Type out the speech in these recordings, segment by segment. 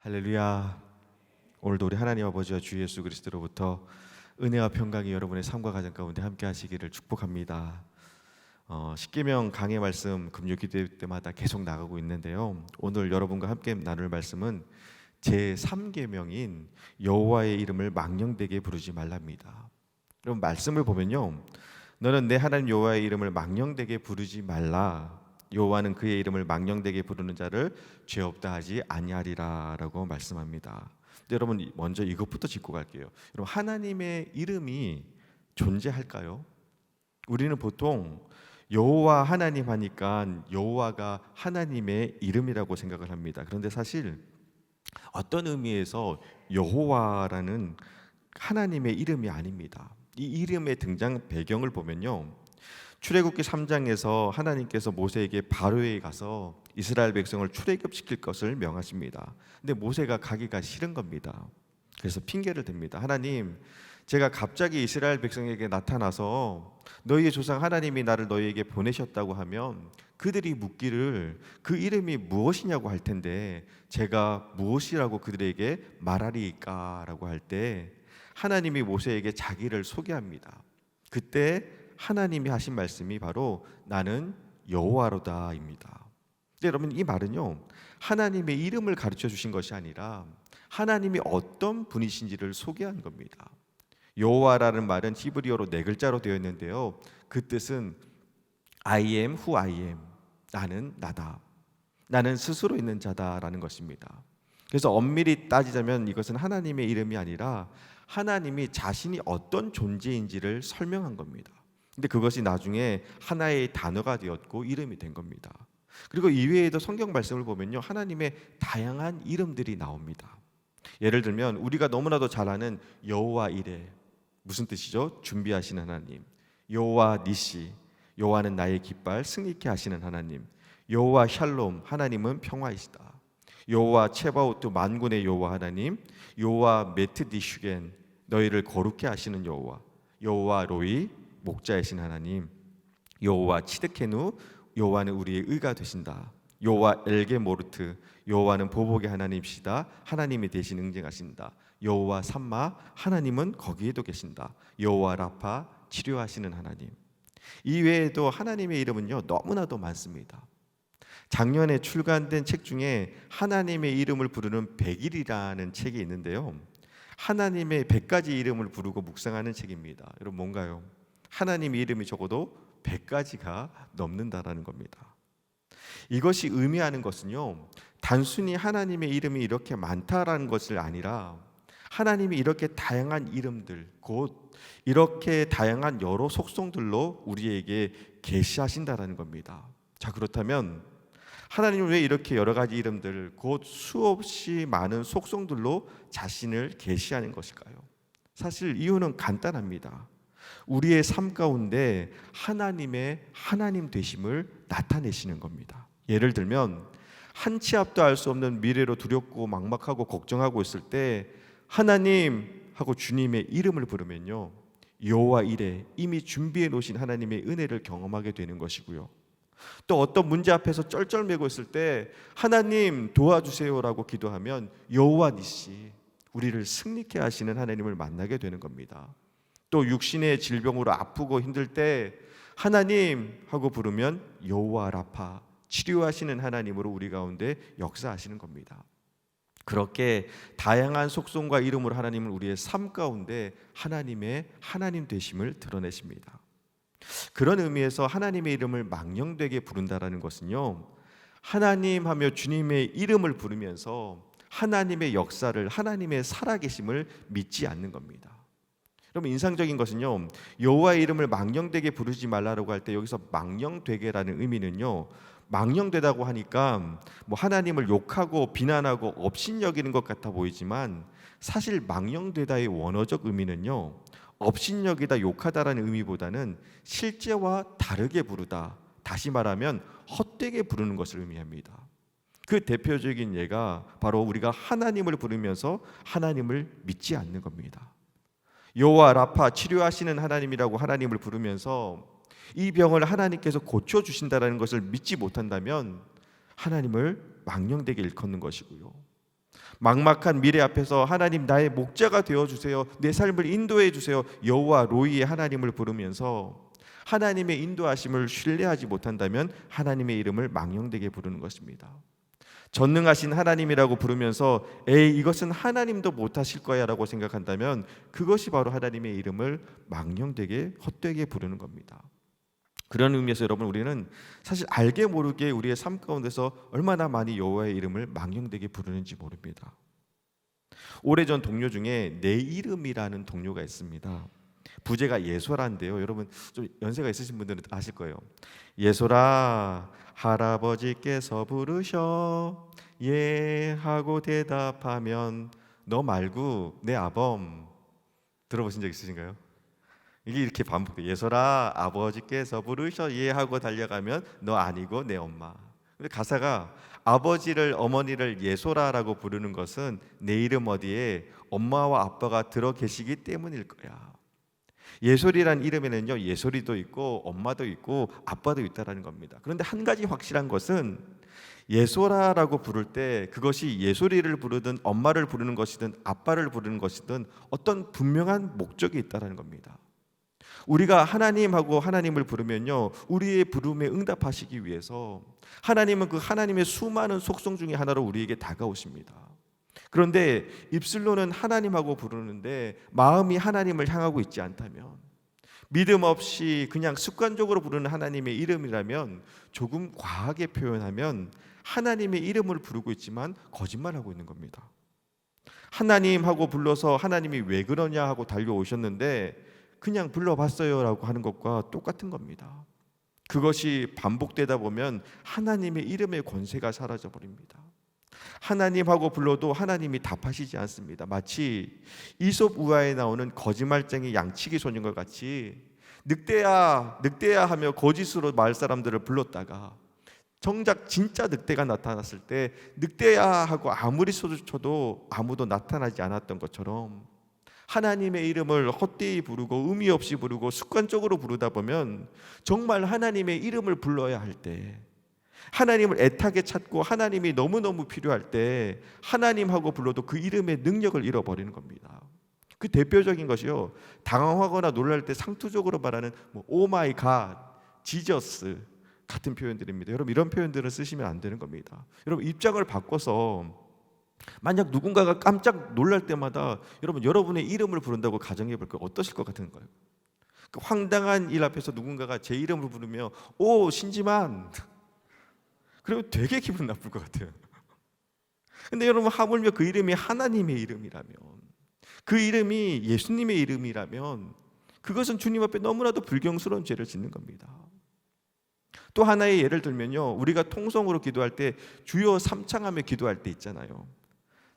할렐루야. 오늘도 우리 하나님 아버지와 주 예수 그리스도로부터 은혜와 평강이 여러분의 삶과 가정 가운데 함께 하시기를 축복합니다. 십계명 강해 말씀 금요 기도 때마다 계속 나가고 있는데요. 오늘 여러분과 함께 나눌 말씀은 제3계명인 여호와의 이름을 망령되게 부르지 말랍니다. 여러분 말씀을 보면요, 너는 내 하나님 여호와의 이름을 망령되게 부르지 말라. 여호와는 그의 이름을 망령되게 부르는 자를 죄 없다 하지 아니하리라라고 말씀합니다. 여러분 먼저 이것부터 짚고 갈게요. 여러분 하나님의 이름이 존재할까요? 우리는 보통 여호와 하나님 하니까 여호와가 하나님의 이름이라고 생각을 합니다. 그런데 사실 어떤 의미에서 여호와라는 하나님의 이름이 아닙니다. 이 이름의 등장 배경을 보면요, 출애굽기 3장에서 하나님께서 모세에게 바로에 가서 이스라엘 백성을 출애굽시킬 것을 명하십니다. 근데 모세가 가기가 싫은 겁니다. 그래서 핑계를 댑니다. 하나님, 제가 갑자기 이스라엘 백성에게 나타나서 너희의 조상 하나님이 나를 너희에게 보내셨다고 하면 그들이 묻기를 그 이름이 무엇이냐고 할 텐데 제가 무엇이라고 그들에게 말하리까? 라고 할 때 하나님이 모세에게 자기를 소개합니다. 그때 하나님이 하신 말씀이 바로 나는 여호와로다입니다. 여러분 이 말은요, 하나님의 이름을 가르쳐 주신 것이 아니라 하나님이 어떤 분이신지를 소개한 겁니다. 여호와라는 말은 히브리어로 네 글자로 되어 있는데요, 그 뜻은 I am who I am, 나는 나다, 나는 스스로 있는 자다라는 것입니다. 그래서 엄밀히 따지자면 이것은 하나님의 이름이 아니라 하나님이 자신이 어떤 존재인지를 설명한 겁니다. 근데 그것이 나중에 하나의 단어가 되었고 이름이 된 겁니다. 그리고 이외에도 성경 말씀을 보면요, 하나님의 다양한 이름들이 나옵니다. 예를 들면 우리가 너무나도 잘 아는 여호와 이레, 무슨 뜻이죠? 준비하시는 하나님. 여호와 니시, 여호와는 나의 깃발, 승리케 하시는 하나님. 여호와 샬롬, 하나님은 평화이시다. 여호와 체바오트, 만군의 여호와 하나님. 여호와 메트디슈겐, 너희를 거룩케 하시는 여호와. 여호와 로이, 목자이신 하나님. 여호와 치드케누, 여호와는 우리의 의가 되신다. 여호와 엘게모르트, 여호와는 보복의 하나님이시다. 하나님이 대신 응징하신다. 여호와 삼마, 하나님은 거기에도 계신다. 여호와 라파, 치료하시는 하나님. 이외에도 하나님의 이름은요 너무나도 많습니다. 작년에 출간된 책 중에 하나님의 이름을 부르는 100일이라는 책이 있는데요, 하나님의 100가지 이름을 부르고 묵상하는 책입니다. 여러분 뭔가요? 하나님의 이름이 적어도 100가지가 넘는다라는 겁니다. 이것이 의미하는 것은요, 단순히 하나님의 이름이 이렇게 많다라는 것이 아니라 하나님이 이렇게 다양한 이름들, 곧 이렇게 다양한 여러 속성들로 우리에게 계시하신다라는 겁니다. 자, 그렇다면 하나님은 왜 이렇게 여러 가지 이름들, 곧 수없이 많은 속성들로 자신을 계시하는 것일까요? 사실 이유는 간단합니다. 우리의 삶 가운데 하나님의 하나님 되심을 나타내시는 겁니다. 예를 들면 한 치 앞도 알 수 없는 미래로 두렵고 막막하고 걱정하고 있을 때 하나님 하고 주님의 이름을 부르면요, 여호와 이레, 이미 준비해 놓으신 하나님의 은혜를 경험하게 되는 것이고요, 또 어떤 문제 앞에서 쩔쩔매고 있을 때 하나님 도와주세요라고 기도하면 여호와 니시, 우리를 승리케 하시는 하나님을 만나게 되는 겁니다. 또 육신의 질병으로 아프고 힘들 때 하나님 하고 부르면 여호와 라파, 치료하시는 하나님으로 우리 가운데 역사하시는 겁니다. 그렇게 다양한 속성과 이름으로 하나님은 우리의 삶 가운데 하나님의 하나님 되심을 드러내십니다. 그런 의미에서 하나님의 이름을 망령되게 부른다라는 것은요, 하나님 하며 주님의 이름을 부르면서 하나님의 역사를, 하나님의 살아계심을 믿지 않는 겁니다. 여러분 인상적인 것은요, 여호와의 이름을 망령되게 부르지 말라고 할 때 여기서 망령되게라는 의미는요, 망령되다고 하니까 뭐 하나님을 욕하고 비난하고 업신여기는 것 같아 보이지만 사실 망령되다의 원어적 의미는요, 업신여기다, 욕하다라는 의미보다는 실제와 다르게 부르다, 다시 말하면 헛되게 부르는 것을 의미합니다. 그 대표적인 예가 바로 우리가 하나님을 부르면서 하나님을 믿지 않는 겁니다. 여호와 라파, 치료하시는 하나님이라고 하나님을 부르면서 이 병을 하나님께서 고쳐주신다는 것을 믿지 못한다면 하나님을 망령되게 일컫는 것이고요, 막막한 미래 앞에서 하나님 나의 목자가 되어 주세요. 내 삶을 인도해 주세요. 여호와 로이의 하나님을 부르면서 하나님의 인도하심을 신뢰하지 못한다면 하나님의 이름을 망령되게 부르는 것입니다. 전능하신 하나님이라고 부르면서 에이 이것은 하나님도 못하실 거야라고 생각한다면 그것이 바로 하나님의 이름을 망령되게 헛되게 부르는 겁니다. 그런 의미에서 여러분, 우리는 사실 알게 모르게 우리의 삶 가운데서 얼마나 많이 여호와의 이름을 망령되게 부르는지 모릅니다. 오래전 동료 중에 내 이름이라는 동료가 있습니다. 부제가 예소라인데요. 여러분 좀 연세가 있으신 분들은 아실 거예요. 예소라 할아버지께서 부르셔 예 하고 대답하면 너 말고 내 아범. 들어보신 적 있으신가요? 이게 이렇게 반복돼요. 예소라 아버지께서 부르셔 예 하고 달려가면 너 아니고 내 엄마. 근데 가사가 아버지를 어머니를 예소라라고 부르는 것은 내 이름 어디에 엄마와 아빠가 들어 계시기 때문일 거야. 예솔이란 이름에는요 예솔이도 있고 엄마도 있고 아빠도 있다라는 겁니다. 그런데 한 가지 확실한 것은 예소라라고 부를 때 그것이 예솔이를 부르든 엄마를 부르는 것이든 아빠를 부르는 것이든 어떤 분명한 목적이 있다라는 겁니다. 우리가 하나님하고 하나님을 부르면요 우리의 부름에 응답하시기 위해서 하나님은 그 하나님의 수많은 속성 중에 하나로 우리에게 다가오십니다. 그런데 입술로는 하나님하고 부르는데 마음이 하나님을 향하고 있지 않다면, 믿음 없이 그냥 습관적으로 부르는 하나님의 이름이라면, 조금 과하게 표현하면 하나님의 이름을 부르고 있지만 거짓말하고 있는 겁니다. 하나님하고 불러서 하나님이 왜 그러냐 하고 달려오셨는데 그냥 불러봤어요 라고 하는 것과 똑같은 겁니다. 그것이 반복되다 보면 하나님의 이름의 권세가 사라져 버립니다. 하나님하고 불러도 하나님이 답하시지 않습니다. 마치 이솝 우화에 나오는 거짓말쟁이 양치기 소년과 같이 늑대야 늑대야 하며 거짓으로 마을 사람들을 불렀다가 정작 진짜 늑대가 나타났을 때 늑대야 하고 아무리 소리쳐도 아무도 나타나지 않았던 것처럼 하나님의 이름을 헛되이 부르고 의미 없이 부르고 습관적으로 부르다 보면 정말 하나님의 이름을 불러야 할 때, 하나님을 애타게 찾고 하나님이 너무너무 필요할 때 하나님하고 불러도 그 이름의 능력을 잃어버리는 겁니다. 그 대표적인 것이요, 당황하거나 놀랄 때 상투적으로 말하는 오 마이 갓, 지저스 같은 표현들입니다. 여러분 이런 표현들을 쓰시면 안 되는 겁니다. 여러분 입장을 바꿔서 만약 누군가가 깜짝 놀랄 때마다 여러분의 이름을 부른다고 가정해 볼까요? 어떠실 것 같은 거예요? 그 황당한 일 앞에서 누군가가 제 이름을 부르며 오 신지만, 그러면 되게 기분 나쁠 것 같아요. 근데 여러분 하물며 그 이름이 하나님의 이름이라면, 그 이름이 예수님의 이름이라면 그것은 주님 앞에 너무나도 불경스러운 죄를 짓는 겁니다. 또 하나의 예를 들면요, 우리가 통성으로 기도할 때 주여 삼창하며 기도할 때 있잖아요.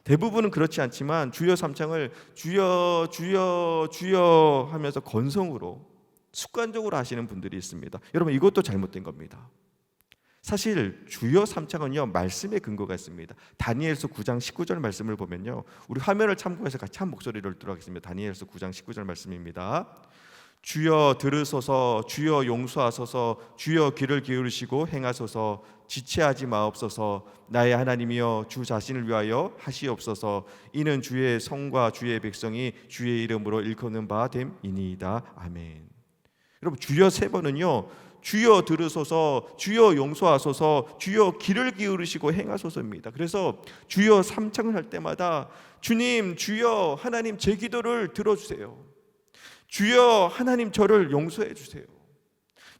대부분은 그렇지 않지만 주여 삼창을 주여 주여 주여 하면서 건성으로 습관적으로 하시는 분들이 있습니다. 여러분 이것도 잘못된 겁니다. 사실 주여 삼창은요 말씀에 근거가 있습니다. 다니엘서 9장 19절 말씀을 보면요, 우리 화면을 참고해서 같이 한 목소리로 읽도록 하겠습니다. 다니엘서 9장 19절 말씀입니다. 주여 들으소서, 주여 용서하소서, 주여 귀를 기울이시고 행하소서, 지체하지 마옵소서. 나의 하나님이여 주 자신을 위하여 하시옵소서. 이는 주의 성과 주의 백성이 주의 이름으로 일컫는 바 됨이니이다. 아멘. 여러분 주여 세 번은요, 주여 들으소서, 주여 용서하소서, 주여 귀를 기울이시고 행하소서입니다. 그래서 주여 삼창을 할 때마다 주님, 주여 하나님 제 기도를 들어주세요. 주여 하나님 저를 용서해 주세요.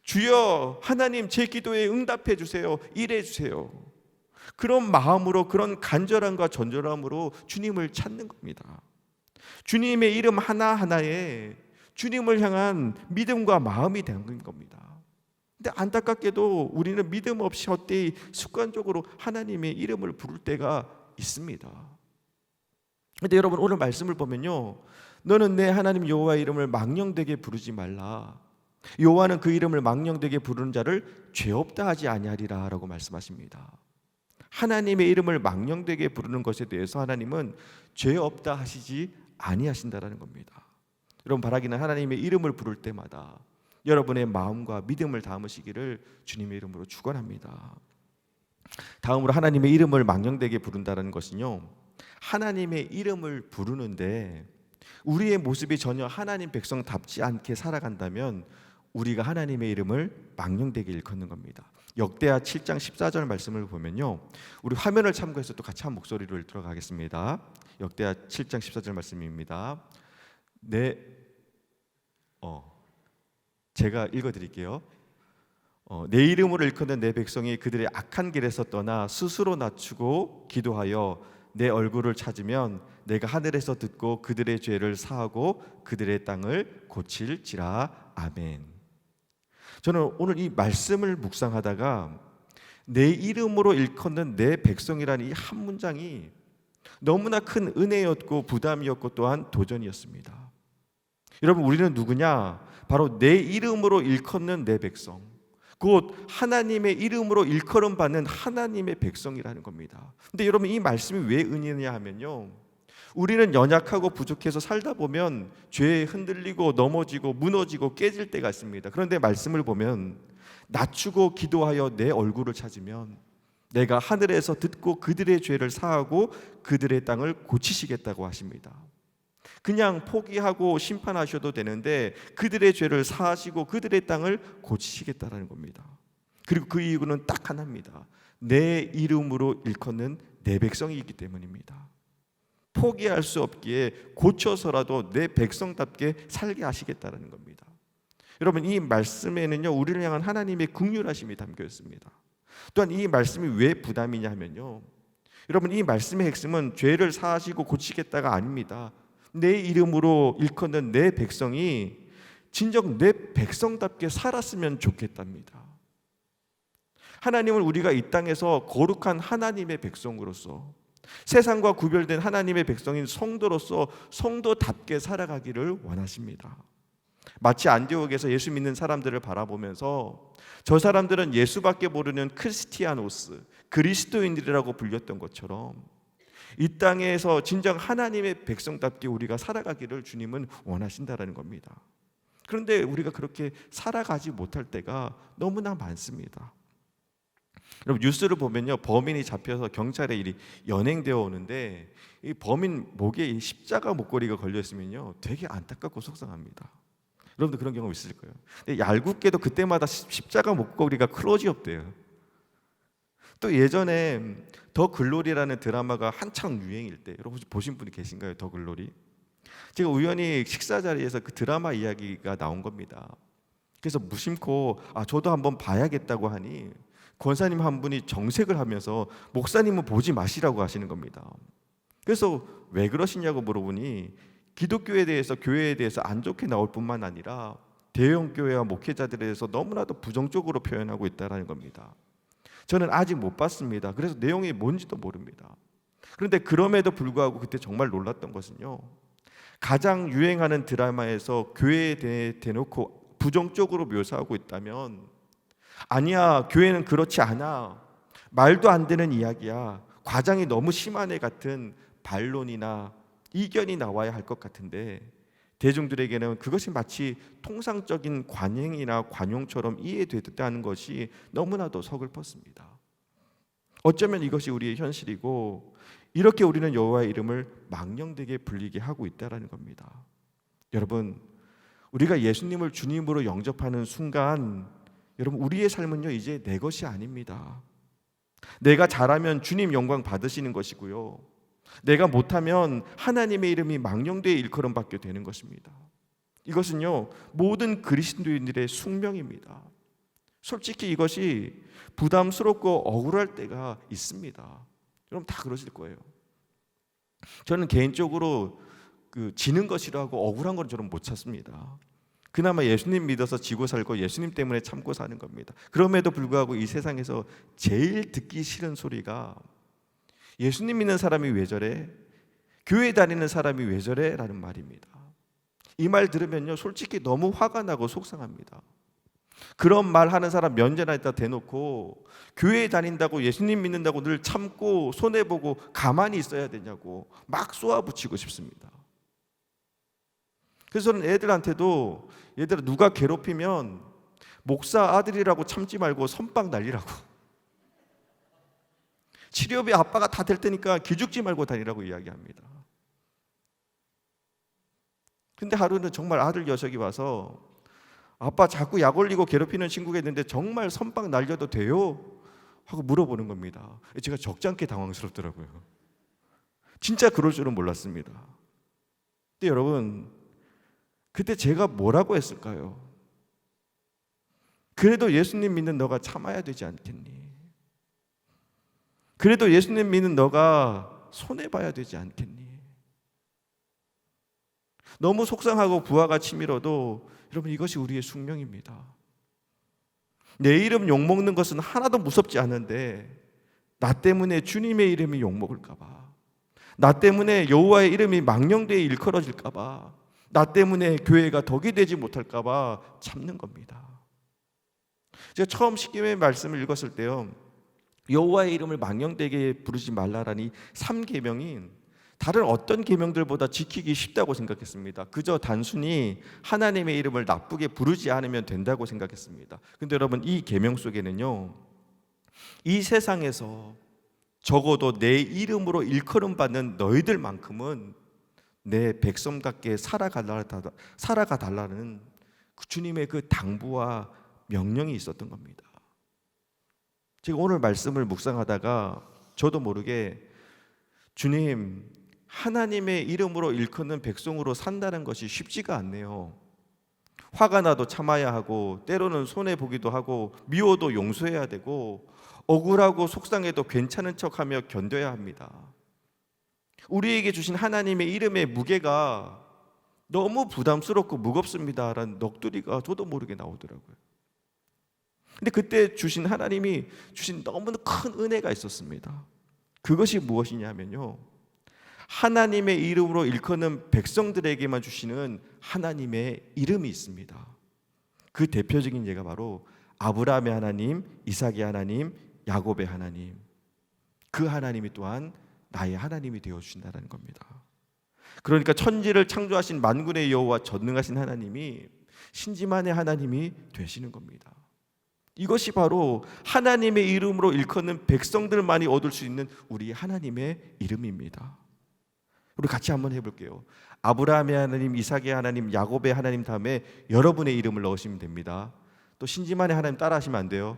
주여 하나님 제 기도에 응답해 주세요. 일해 주세요. 그런 마음으로, 그런 간절함과 전절함으로 주님을 찾는 겁니다. 주님의 이름 하나하나에 주님을 향한 믿음과 마음이 담긴 겁니다. 근데 안타깝게도 우리는 믿음 없이 헛되이 습관적으로 하나님의 이름을 부를 때가 있습니다. 근데 여러분 오늘 말씀을 보면요, 너는 내 하나님 여호와의 이름을 망령되게 부르지 말라. 여호와는 그 이름을 망령되게 부르는 자를 죄 없다 하지 아니하리라 라고 말씀하십니다. 하나님의 이름을 망령되게 부르는 것에 대해서 하나님은 죄 없다 하시지 아니하신다라는 겁니다. 여러분 바라기는 하나님의 이름을 부를 때마다 여러분의 마음과 믿음을 담으시기를 주님의 이름으로 축원합니다. 다음으로 하나님의 이름을 망령되게 부른다는 것은요, 하나님의 이름을 부르는데 우리의 모습이 전혀 하나님 백성답지 않게 살아간다면 우리가 하나님의 이름을 망령되게 일컫는 겁니다. 역대하 7장 14절 말씀을 보면요, 우리 화면을 참고해서 또 같이 한 목소리로 읽도록 하겠습니다. 역대하 7장 14절 말씀입니다. 제가 읽어드릴게요. 내 이름으로 일컫는 내 백성이 그들의 악한 길에서 떠나 스스로 낮추고 기도하여 내 얼굴을 찾으면 내가 하늘에서 듣고 그들의 죄를 사하고 그들의 땅을 고칠지라. 아멘. 저는 오늘 이 말씀을 묵상하다가 내 이름으로 일컫는 내 백성이라는 이 한 문장이 너무나 큰 은혜였고 부담이었고 또한 도전이었습니다. 여러분, 우리는 누구냐? 바로 내 이름으로 일컫는 내 백성, 곧 하나님의 이름으로 일컬음 받는 하나님의 백성이라는 겁니다. 근데 여러분, 이 말씀이 왜 은혜냐 하면요, 우리는 연약하고 부족해서 살다 보면 죄에 흔들리고 넘어지고 무너지고 깨질 때가 있습니다. 그런데 말씀을 보면 낮추고 기도하여 내 얼굴을 찾으면 내가 하늘에서 듣고 그들의 죄를 사하고 그들의 땅을 고치시겠다고 하십니다. 그냥 포기하고 심판하셔도 되는데 그들의 죄를 사하시고 그들의 땅을 고치시겠다라는 겁니다. 그리고 그 이유는 딱 하나입니다. 내 이름으로 일컫는 내 백성이기 때문입니다. 포기할 수 없기에 고쳐서라도 내 백성답게 살게 하시겠다라는 겁니다. 여러분, 이 말씀에는요, 우리를 향한 하나님의 긍휼하심이 담겨 있습니다. 또한 이 말씀이 왜 부담이냐 하면요, 여러분, 이 말씀의 핵심은 죄를 사하시고 고치겠다가 아닙니다. 내 이름으로 일컫는 내 백성이 진정 내 백성답게 살았으면 좋겠답니다. 하나님을 우리가 이 땅에서 거룩한 하나님의 백성으로서, 세상과 구별된 하나님의 백성인 성도로서 성도답게 살아가기를 원하십니다. 마치 안디옥에서 예수 믿는 사람들을 바라보면서 저 사람들은 예수밖에 모르는 크리스티아노스, 그리스도인들이라고 불렸던 것처럼 이 땅에서 진정 하나님의 백성답게 우리가 살아가기를 주님은 원하신다라는 겁니다. 그런데 우리가 그렇게 살아가지 못할 때가 너무나 많습니다. 여러분, 뉴스를 보면요, 범인이 잡혀서 경찰에 연행되어 오는데 이 범인 목에 이 십자가 목걸이가 걸려 있으면요, 되게 안타깝고 속상합니다. 여러분도 그런 경험 있으실 거예요. 근데 얄궂게도 그때마다 십자가 목걸이가 클로즈업 돼요. 또 예전에 더 글로리라는 드라마가 한창 유행일 때, 여러분 보신 분이 계신가요? 더 글로리? 제가 우연히 식사 자리에서 그 드라마 이야기가 나온 겁니다. 그래서 무심코 저도 한번 봐야겠다고 하니 권사님 한 분이 정색을 하면서 목사님은 보지 마시라고 하시는 겁니다. 그래서 왜 그러시냐고 물어보니 기독교에 대해서, 교회에 대해서 안 좋게 나올 뿐만 아니라 대형 교회와 목회자들에 대해서 너무나도 부정적으로 표현하고 있다는 겁니다. 저는 아직 못 봤습니다. 그래서 내용이 뭔지도 모릅니다. 그런데 그럼에도 불구하고 그때 정말 놀랐던 것은요, 가장 유행하는 드라마에서 교회에 대해 대놓고 부정적으로 묘사하고 있다면, 아니야, 교회는 그렇지 않아, 말도 안 되는 이야기야, 과장이 너무 심한 애 같은 반론이나 이견이 나와야 할 것 같은데 대중들에게는 그것이 마치 통상적인 관행이나 관용처럼 이해되었다는 것이 너무나도 서글펐습니다. 어쩌면 이것이 우리의 현실이고 이렇게 우리는 여호와의 이름을 망령되게 불리게 하고 있다는 겁니다. 여러분, 우리가 예수님을 주님으로 영접하는 순간, 여러분, 우리의 삶은요, 이제 내 것이 아닙니다. 내가 잘하면 주님 영광 받으시는 것이고요, 내가 못하면 하나님의 이름이 망령되게 일컬음 받게 되는 것입니다. 이것은요, 모든 그리스도인들의 숙명입니다. 솔직히 이것이 부담스럽고 억울할 때가 있습니다. 여러분 다 그러실 거예요. 저는 개인적으로 지는 거 싫어하고 억울한 건 저는 못 찾습니다. 그나마 예수님 믿어서 지고 살고 예수님 때문에 참고 사는 겁니다. 그럼에도 불구하고 이 세상에서 제일 듣기 싫은 소리가 예수님 믿는 사람이 왜 저래? 교회 다니는 사람이 왜 저래? 라는 말입니다. 이 말 들으면요, 솔직히 너무 화가 나고 속상합니다. 그런 말 하는 사람 면전에다 대놓고 교회 다닌다고, 예수님 믿는다고 늘 참고 손해보고 가만히 있어야 되냐고 막 쏘아붙이고 싶습니다. 그래서 저는 애들한테도, 얘들아 누가 괴롭히면 목사 아들이라고 참지 말고 선빵 날리라고, 치료비 아빠가 다 될 테니까 기죽지 말고 다니라고 이야기합니다. 근데 하루는 정말 아들 녀석이 와서 아빠 자꾸 약 올리고 괴롭히는 친구가 있는데 정말 선빵 날려도 돼요? 하고 물어보는 겁니다. 제가 적잖게 당황스럽더라고요. 진짜 그럴 줄은 몰랐습니다. 근데 여러분, 그때 제가 뭐라고 했을까요? 그래도 예수님 믿는 너가 참아야 되지 않겠니? 그래도 예수님 믿는 너가 손해봐야 되지 않겠니? 너무 속상하고 부하가 치밀어도 여러분, 이것이 우리의 숙명입니다. 내 이름 욕먹는 것은 하나도 무섭지 않은데 나 때문에 주님의 이름이 욕먹을까 봐, 나 때문에 여호와의 이름이 망령되이 일컬어질까 봐, 나 때문에 교회가 덕이 되지 못할까 봐 참는 겁니다. 제가 처음 십계명의 말씀을 읽었을 때요, 여호와의 이름을 망령되게 부르지 말라라니 3계명이 다른 어떤 계명들보다 지키기 쉽다고 생각했습니다. 그저 단순히 하나님의 이름을 나쁘게 부르지 않으면 된다고 생각했습니다. 근데 여러분, 이 계명 속에는요, 이 세상에서 적어도 내 이름으로 일컬음 받는 너희들만큼은 내 백성답게 살아가달라는 주님의 그 당부와 명령이 있었던 겁니다. 제가 오늘 말씀을 묵상하다가 저도 모르게 주님, 하나님의 이름으로 일컫는 백성으로 산다는 것이 쉽지가 않네요. 화가 나도 참아야 하고, 때로는 손해보기도 하고, 미워도 용서해야 되고, 억울하고 속상해도 괜찮은 척하며 견뎌야 합니다. 우리에게 주신 하나님의 이름의 무게가 너무 부담스럽고 무겁습니다라는 넋두리가 저도 모르게 나오더라고요. 근데 그때 주신 하나님이 주신 너무 큰 은혜가 있었습니다. 그것이 무엇이냐면요, 하나님의 이름으로 일컫는 백성들에게만 주시는 하나님의 이름이 있습니다. 그 대표적인 예가 바로 아브라함의 하나님, 이삭의 하나님, 야곱의 하나님. 그 하나님이 또한 나의 하나님이 되어 주신다는 겁니다. 그러니까 천지를 창조하신 만군의 여호와 전능하신 하나님이 신지만의 하나님이 되시는 겁니다. 이것이 바로 하나님의 이름으로 일컫는 백성들만이 얻을 수 있는 우리 하나님의 이름입니다. 우리 같이 한번 해볼게요. 아브라함의 하나님, 이삭의 하나님, 야곱의 하나님 다음에 여러분의 이름을 넣으시면 됩니다. 또 신지만의 하나님 따라하시면 안 돼요.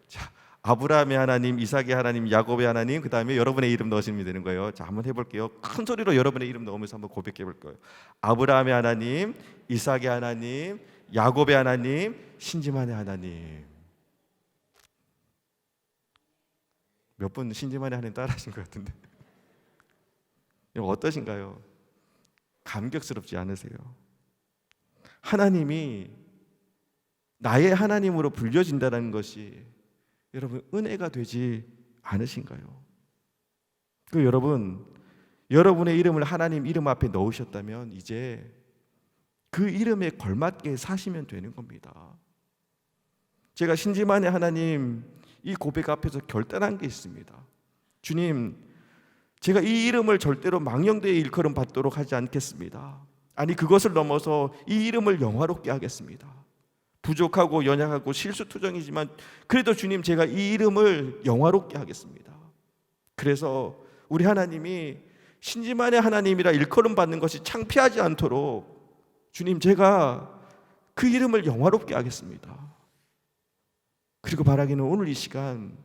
자, 아브라함의 하나님, 이삭의 하나님, 야곱의 하나님, 그 다음에 여러분의 이름 넣으시면 되는 거예요. 자, 한번 해볼게요. 큰 소리로 여러분의 이름 넣으면서 한번 고백해 볼 거예요. 아브라함의 하나님, 이삭의 하나님, 야곱의 하나님, 신지만의 하나님. 몇 분 신지만의 하나님 따라하신 것 같은데 어떠신가요? 감격스럽지 않으세요? 하나님이 나의 하나님으로 불려진다는 것이 여러분 은혜가 되지 않으신가요? 그 여러분, 여러분의 이름을 하나님 이름 앞에 넣으셨다면 이제 그 이름에 걸맞게 사시면 되는 겁니다. 제가 신지만의 하나님 이 고백 앞에서 결단한 게 있습니다. 주님, 제가 이 이름을 절대로 망령되이 일컬음 받도록 하지 않겠습니다. 아니, 그것을 넘어서 이 이름을 영화롭게 하겠습니다. 부족하고 연약하고 실수투정이지만 그래도 주님, 제가 이 이름을 영화롭게 하겠습니다. 그래서 우리 하나님이 신지만의 하나님이라 일컬음 받는 것이 창피하지 않도록 주님, 제가 그 이름을 영화롭게 하겠습니다. 그리고 바라기는 오늘 이 시간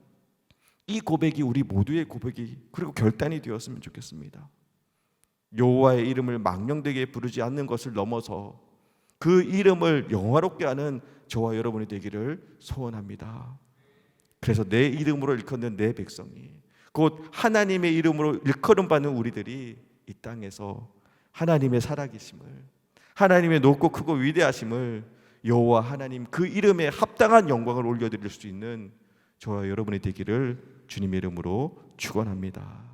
이 고백이 우리 모두의 고백이 그리고 결단이 되었으면 좋겠습니다. 여호와의 이름을 망령되게 부르지 않는 것을 넘어서 그 이름을 영화롭게 하는 저와 여러분이 되기를 소원합니다. 그래서 내 이름으로 일컫는 내 백성이, 곧 하나님의 이름으로 일컬음 받는 우리들이 이 땅에서 하나님의 살아계심을, 하나님의 높고 크고 위대하심을, 여호와 하나님 그 이름에 합당한 영광을 올려드릴 수 있는 저와 여러분이 되기를 주님의 이름으로 축원합니다.